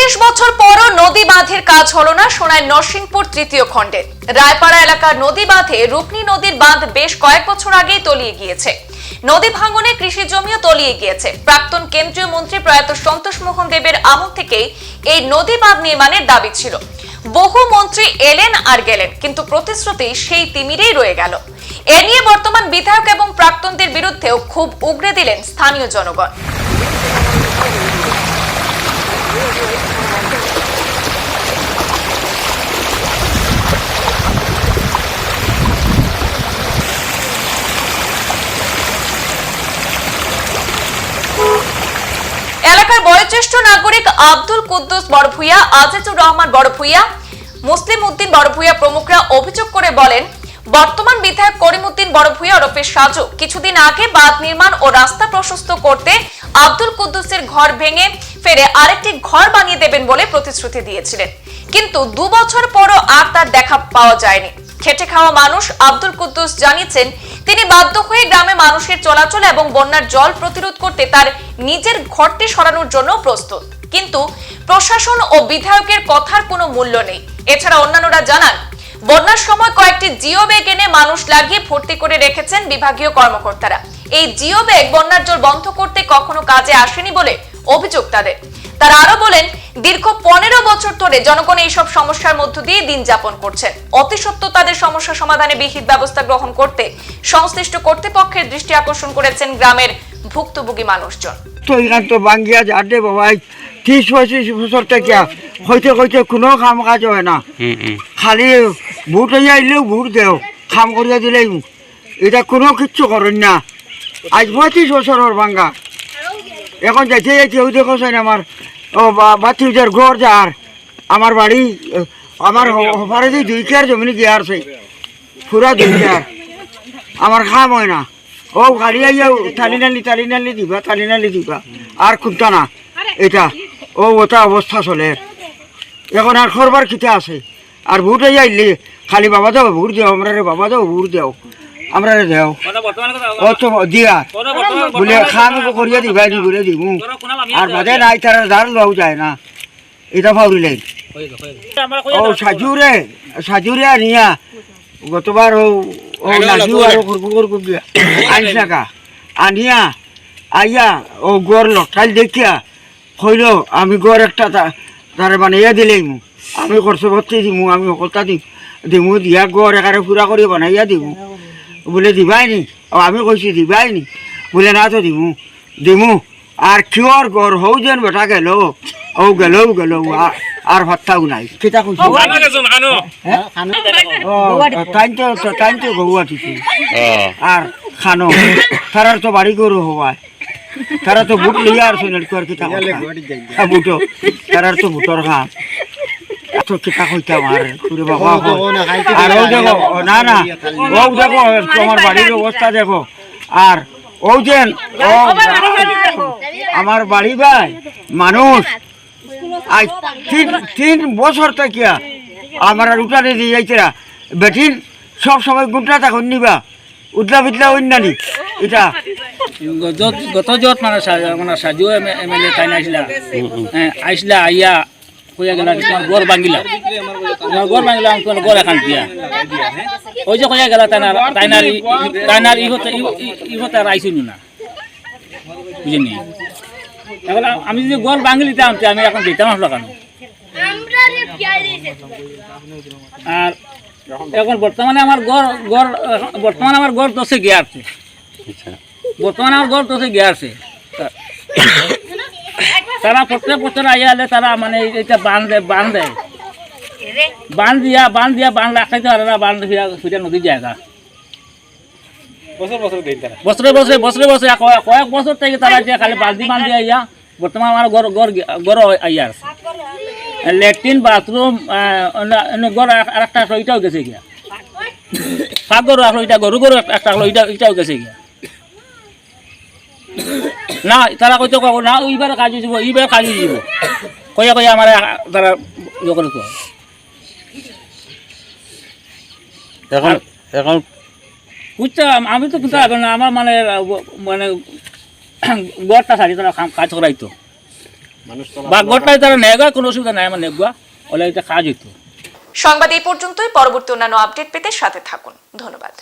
৩০ বছর পরও নদী বাঁধের কাজ হলো না, শোনায় নরসিংপুর তৃতীয় খণ্ডে। রায়পাড়া এলাকার নদী বাঁধে রুকনি নদীর বাঁধ বেশ কয়েক বছর আগেই তলিয়ে গিয়েছে। নদী ভাঙনে কৃষি জমিও তলিয়ে গিয়েছে। প্রাক্তন কেন্দ্রীয় মন্ত্রী প্রয়াত সন্তোষ মোহন দেবের আমল থেকেই এই নদী বাঁধ নির্মাণের দাবি ছিল। বহু মন্ত্রী এলেন আর গেলেন, কিন্তু প্রতিশ্রুতি সেই তিমিরেই রয়ে গেল। এ নিয়ে বর্তমান বিধায়ক এবং প্রাক্তনদের বিরুদ্ধেও খুব উগরে দিলেন স্থানীয় জনগণ। এলাকার বয়োজ্যেষ্ঠ নাগরিক আব্দুল কুদ্দুস বড়ভূঁইয়া, আজিজুর রহমান বড়ভূঁইয়া, মুসলিম উদ্দিন বড়ভূঁইয়া প্রমুখরা অভিযোগ করে বলেন, বর্তমান বিধায়ক করিমউদ্দিন বড়ভূঁইয়া ওরফে সাজু কিছুদিন আগে বাঁধ নির্মাণ ও রাস্তা প্রশস্ত করতে আব্দুল কুদ্দুসের ঘর ভেঙে ফেরে আরেকটি ঘর বানিয়ে দেবেন বলে প্রতিশ্রুতি দিয়েছিলেন, কিন্তু 2 বছর পরও আর তার দেখা পাওয়া যায়নি। খেটে খাওয়া মানুষ আব্দুল কুদ্দুস জানিয়েছেন, তিনি বাধ্য হয়ে গ্রামে মানুষের চলাচল এবং বন্যার জল প্রতিরোধ করতে তার নিজের ঘরটি সরানোর জন্য প্রস্তুত, কিন্তু প্রশাসন ও বিধায়কের কথার কোনো মূল্য নেই। এছাড়া অন্যান্যরা জানান, বন্যার সময় কয়েকটি জিও ব্যাগ এনে মানুষ লাগিয়ে ভর্তি করে রেখেছেন বিভাগীয় কর্মকর্তারা। এই জিও ব্যাগ বন্যার জল বন্ধ করতে কখনো কাজে আসেনি বলে অভিযোগ তাদের। তারা আরো বলেন, দীর্ঘ 15 বছর ধরে জনগণ এইসব সমস্যার মধ্য দিয়ে দিন যাপন করছেন। অতি সত্ত্বর তাদের সমস্যা সমাধানে বিহিত ব্যবস্থা গ্রহণ করতে সংশ্লিষ্ট কর্তৃপক্ষের দৃষ্টি আকর্ষণ করেছেন গ্রামের ভুক্তভোগী মানুষজন। তো এখান তো বাঙ্গিয়া যাতে বাবাই 30-35 বছর থেকে হইতে হইতে কোনো কাম কাজ হয় না, খালি ভোট হইয়া আইলেও ভোট দেও, কাম করিয়া দিলেই এটা কোনো কিচ্ছু করেন না। আজ 35 বছরের বাঙ্গা, এখন যাইতে যাইতে ওই দেখো আমার বাতিজার ঘর যার আমার বাড়ি, আমার হবারে যে 2 কেয়ার জমি গিয়ে আসছে, পুরা 2 কেয়ার আমার খাম হয় না। ও গাড়ি আইয়া টালি নালি দিবা আর খুঁজতা না, এটা ওটা অবস্থা চলে। এখন আর খরবার খিতে আছে, আর ভোট আইয়া আইলে খালি বাবা দাও ভোট দেও, আমরা রে বাবা দাও ভোট দেও, আমরা রে দেও ও তো দিয়া বলে খাম করিয়া দিবাই নি বলে দিব, আর বাদে নাই তার ধার লও যায় না, এটা ফাউরিলে। ও সাজুরে আনিয়া গতবার ও নাজিও আর আইস টাকা আনিয়া আইয়া ও গড় লটাইল দেখিয়া হইল আমি গড় একটা তার বানাইয়া দিলেই আমি খরচ ভর্তি দিমু, আমি সকলটা দিমু দিয়া গড় একারে পুরা করে বানাইয়া দিমু বলে দিবাই নি। আমি কইছি দিবাই নি বলে না তো দিমু আর কিয়র গড় হৌ যেন বেটা গেল ও গেল আর ভাত্তাও নাই। কেটা কইছি টাইম তো গৌহাটিছি আর খানো তারার তো বাড়ি গরু হওয়ায়, তারা তো বুট লিয়া আর আর কিতা বুটো তারার তো বুটর খাম তো কিতা কইতাম আর বাবা। আর ও দেখো না ও দেখো তোমার বাড়ির অবস্থা দেখো, আর ও যেন আমার বাড়ি ভাই মানুষ আজ 3 বছর থাকিয়া আমার আর উঠানে দিয়ে যাইতে বেটির সব সময় গুণটা তখন নিবা উঠলা বিটলা অন্যানি এটা গত যত মানে সাজু এমএলএ তাই আইসলা আইয়া কইয়া গেল তোমার গড় ভাঙিলা তোমার গড় এখান দিয়া ওই যে কইয়া গেল তাইনার ইহতে আর আইসিল না বুঝিনি। এখন আমি যদি গড় ভাঙি দিতাম আমি এখন দিতাম আসলো কেন। আর এখন বর্তমানে আমার গড় 10 গিয়ে আসছে, বর্তমানে আমার গড় 10 গিয়ে আসছে। তারা প্রত্যেক বছর আইয়া হলে তারা মানে এটা বান দিয়া বান রাখাইতে পারে না, বান ফিরা নদীর জায়গা বছরে কয়েক বছর থেকে তারা খালি বালতি বান দিয়ে আইয়া বর্তমানে আমার গড় আইয়া আছে। ল্যাট্রিন বাথরুম গড় আর একটা ওইটাও গেছে গিয়া, শাক গরু আসলো ওইটা গরু একটা ওইটাও গেছে গিয়া না। তারা কইতে না এইবার কাজ দিব কইয়া আমার তারা ইয়ে করে তো এখন বুঝতে আমি তো কিন্তু আমার মানে গড়টা ছাড়ি তারা কাজ করাইতো বা গড়টাই তারা নেগা কোনো অসুবিধা নাই আমার নেগুয়া ওলা এটা কাজ হইতো। সংবাদ এই পর্যন্তই। পরবর্তী অন্যান্য আপডেট পেতে সাথে থাকুন। ধন্যবাদ।